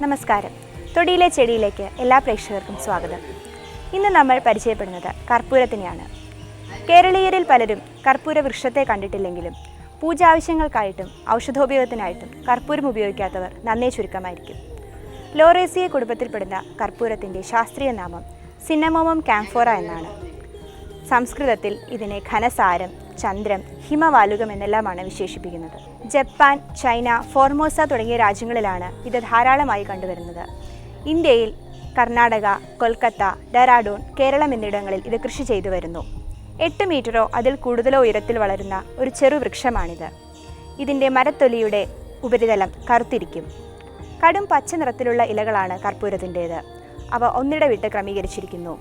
നമസ്കാരം. തൊടിയിലെ ചെടിയിലേക്ക് എല്ലാ പ്രേക്ഷകർക്കും സ്വാഗതം. ഇന്ന് നമ്മൾ പരിചയപ്പെടുന്നത് കർപ്പൂരത്തിനെയാണ്. കേരളീയരിൽ പലരും കർപ്പൂര വൃക്ഷത്തെ കണ്ടിട്ടില്ലെങ്കിലും പൂജാവശ്യങ്ങൾക്കായിട്ടും ഔഷധോപയോഗത്തിനായിട്ടും കർപ്പൂരം ഉപയോഗിക്കാത്തവർ നന്നേ ചുരുക്കമായിരിക്കും. ലോറേസിയ കുടുംബത്തിൽപ്പെടുന്ന കർപ്പൂരത്തിൻ്റെ ശാസ്ത്രീയ നാമം സിന്നമോമം കാംഫോറ എന്നാണ്. സംസ്കൃതത്തിൽ ഇതിനെ ഘനസാരം, ചന്ദ്രം, ഹിമവാലുകം എന്നെല്ലാമാണ് വിശേഷിപ്പിക്കുന്നത്. ജപ്പാൻ, ചൈന, ഫോർമോസ തുടങ്ങിയ രാജ്യങ്ങളിലാണ് ഇത് ധാരാളമായി കണ്ടുവരുന്നത്. ഇന്ത്യയിൽ കർണാടക, കൊൽക്കത്ത, ഡെറാഡൂൺ, കേരളം എന്നിവിടങ്ങളിൽ ഇത് കൃഷി ചെയ്തു വരുന്നു. 8 മീറ്ററോ അതിൽ കൂടുതലോ ഉയരത്തിൽ വളരുന്ന ഒരു ചെറു വൃക്ഷമാണിത്. ഇതിൻ്റെ മരത്തൊലിയുടെ ഉപരിതലം കറുത്തിരിക്കും. കടും പച്ച നിറത്തിലുള്ള ഇലകളാണ് കർപ്പൂരത്തിൻ്റേത്. അവ ഒന്നിടവിട്ട് ക്രമീകരിച്ചിരിക്കുന്നു.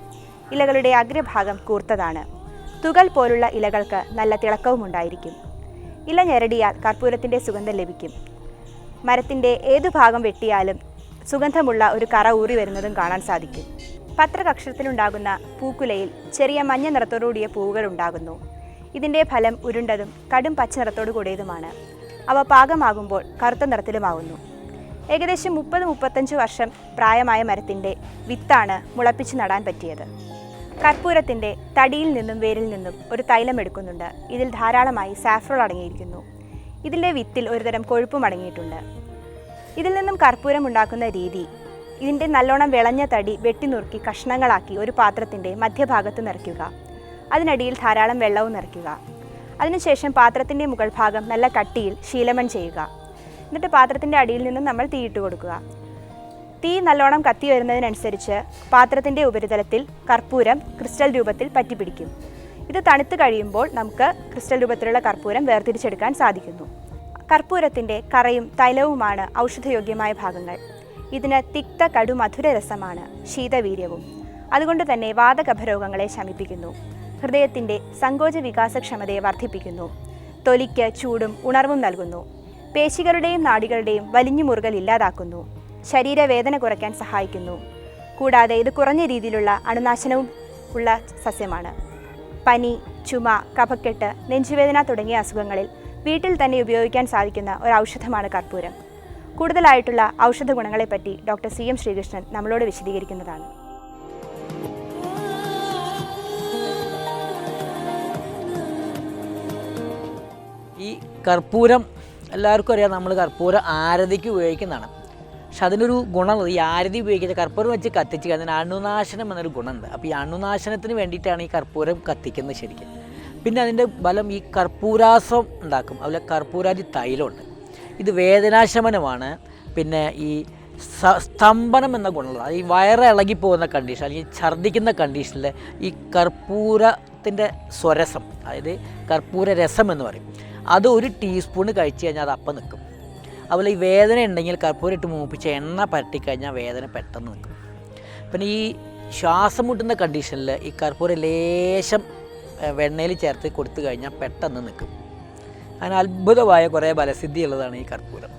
ഇലകളുടെ അഗ്രഭാഗം കൂർത്തതാണ്. തുകൽ പോലുള്ള ഇലകൾക്ക് നല്ല തിളക്കവും ഉണ്ടായിരിക്കും. ഇല ഞെരടിയാൽ കർപ്പൂരത്തിൻ്റെ സുഗന്ധം ലഭിക്കും. മരത്തിൻ്റെ ഏതു ഭാഗം വെട്ടിയാലും സുഗന്ധമുള്ള ഒരു കറ ഊറി വരുന്നതും കാണാൻ സാധിക്കും. പത്രകക്ഷത്തിലുണ്ടാകുന്ന പൂക്കുലയിൽ ചെറിയ മഞ്ഞ നിറത്തോടുകൂടിയ പൂവുകൾ ഉണ്ടാകുന്നു. ഇതിൻ്റെ ഫലം ഉരുണ്ടതും കടും പച്ച നിറത്തോടു കൂടിയതുമാണ്. അവ പാകമാകുമ്പോൾ കറുത്ത നിറത്തിലുമാകുന്നു. ഏകദേശം 30-35 വർഷം പ്രായമായ മരത്തിൻ്റെ വിത്താണ് മുളപ്പിച്ച് നടാൻ പറ്റിയത്. കർപ്പൂരത്തിൻ്റെ തടിയിൽ നിന്നും വേരിൽ നിന്നും ഒരു തൈലം എടുക്കുന്നുണ്ട്. ഇതിൽ ധാരാളമായി സാഫ്രോൾ അടങ്ങിയിരിക്കുന്നു. ഇതിൻ്റെ വിത്തിൽ ഒരുതരം കൊഴുപ്പും അടങ്ങിയിട്ടുണ്ട്. ഇതിൽ നിന്നും കർപ്പൂരം ഉണ്ടാക്കുന്ന രീതി: ഇതിൻ്റെ നല്ലോണം വിളഞ്ഞ തടി വെട്ടി നുറുക്കി കഷ്ണങ്ങളാക്കി ഒരു പാത്രത്തിൻ്റെ മധ്യഭാഗത്ത് നിറയ്ക്കുക. അതിനടിയിൽ ധാരാളം വെള്ളവും നിറയ്ക്കുക. അതിനുശേഷം പാത്രത്തിൻ്റെ മുകൾ ഭാഗം നല്ല കട്ടിയിൽ ശീലമൺ ചെയ്യുക. എന്നിട്ട് പാത്രത്തിൻ്റെ അടിയിൽ നിന്നും നമ്മൾ തീയിട്ട് കൊടുക്കുക. തീ നല്ലോണം കത്തി വരുന്നതിനനുസരിച്ച് പാത്രത്തിൻ്റെ ഉപരിതലത്തിൽ കർപ്പൂരം ക്രിസ്റ്റൽ രൂപത്തിൽ പറ്റിപ്പിടിക്കും. ഇത് തണുത്ത് കഴിയുമ്പോൾ നമുക്ക് ക്രിസ്റ്റൽ രൂപത്തിലുള്ള കർപ്പൂരം വേർതിരിച്ചെടുക്കാൻ സാധിക്കുന്നു. കർപ്പൂരത്തിൻ്റെ കറയും തൈലവുമാണ് ഔഷധയോഗ്യമായ ഭാഗങ്ങൾ. ഇതിന് തിക്ത കടു മധുര രസമാണ്, ശീതവീര്യവും. അതുകൊണ്ട് തന്നെ വാതകഫരോഗങ്ങളെ ശമിപ്പിക്കുന്നു. ഹൃദയത്തിൻ്റെ സങ്കോച വികാസക്ഷമതയെ വർദ്ധിപ്പിക്കുന്നു. തൊലിക്ക് ചൂടും ഉണർവും നൽകുന്നു. പേശികളുടെയും നാഡികളുടെയും വലിഞ്ഞു മുറുകൽ ഇല്ലാതാക്കുന്നു. ശരീരവേദന കുറയ്ക്കാൻ സഹായിക്കുന്നു. കൂടാതെ ഇത് കുറഞ്ഞ രീതിയിലുള്ള അണുനാശനവും ഉള്ള സസ്യമാണ്. പനി, ചുമ, കഫക്കെട്ട്, നെഞ്ചുവേദന തുടങ്ങിയ അസുഖങ്ങളിൽ വീട്ടിൽ തന്നെ ഉപയോഗിക്കാൻ സാധിക്കുന്ന ഒരു ഔഷധമാണ് കർപ്പൂരം. കൂടുതലായിട്ടുള്ള ഔഷധ ഗുണങ്ങളെപ്പറ്റി ഡോക്ടർ CM ശ്രീകൃഷ്ണൻ നമ്മളോട് വിശദീകരിക്കുന്നതാണ്. ഈ കർപ്പൂരം എല്ലാവർക്കും അറിയാം, നമ്മൾ കർപ്പൂരം ആരതിക്ക് ഉപയോഗിക്കുന്നതാണ്. പക്ഷെ അതിനൊരു ഗുണം, ഈ ആരതി ഉപയോഗിക്കുന്ന കർപ്പൂരം വെച്ച് കത്തിച്ച് കഴിഞ്ഞാൽ അണുനാശനം എന്നൊരു ഗുണമുണ്ട്. അപ്പോൾ ഈ അണുനാശനത്തിന് വേണ്ടിയിട്ടാണ് ഈ കർപ്പൂരം കത്തിക്കുന്നത് ശരിക്കും. പിന്നെ അതിൻ്റെ ബലം ഈ കർപ്പൂരാസം ഉണ്ടാക്കും. അതുപോലെ കർപ്പൂരാതി തൈലമുണ്ട്. ഇത് വേദനാശമനമാണ്. പിന്നെ ഈ സ്തംഭനം എന്ന ഗുണമുള്ളത്, ഈ വയറ് ഇളകിപ്പോകുന്ന കണ്ടീഷൻ അല്ലെങ്കിൽ ഛർദ്ദിക്കുന്ന കണ്ടീഷനിൽ ഈ കർപ്പൂരത്തിൻ്റെ സ്വരസം, അതായത് കർപ്പൂര രസം എന്ന് പറയും, അത് 1 ടീസ്പൂൺ കഴിച്ച് കഴിഞ്ഞാൽ അത് അപ്പം നിൽക്കും. അതുപോലെ ഈ വേദന ഉണ്ടെങ്കിൽ കർപ്പൂരം ഇട്ട് മൂപ്പിച്ച് എണ്ണ പരട്ടിക്കഴിഞ്ഞാൽ വേദന പെട്ടെന്ന് നിൽക്കും. പിന്നെ ഈ ശ്വാസം മുട്ടുന്ന കണ്ടീഷനിൽ ഈ കർപ്പൂരം ലേശം വെണ്ണയിൽ ചേർത്ത് കൊടുത്തു കഴിഞ്ഞാൽ പെട്ടെന്ന് നിൽക്കും. അങ്ങനെ അത്ഭുതമായ കുറേ ഫലസിദ്ധിയുള്ളതാണ് ഈ കർപ്പൂരം.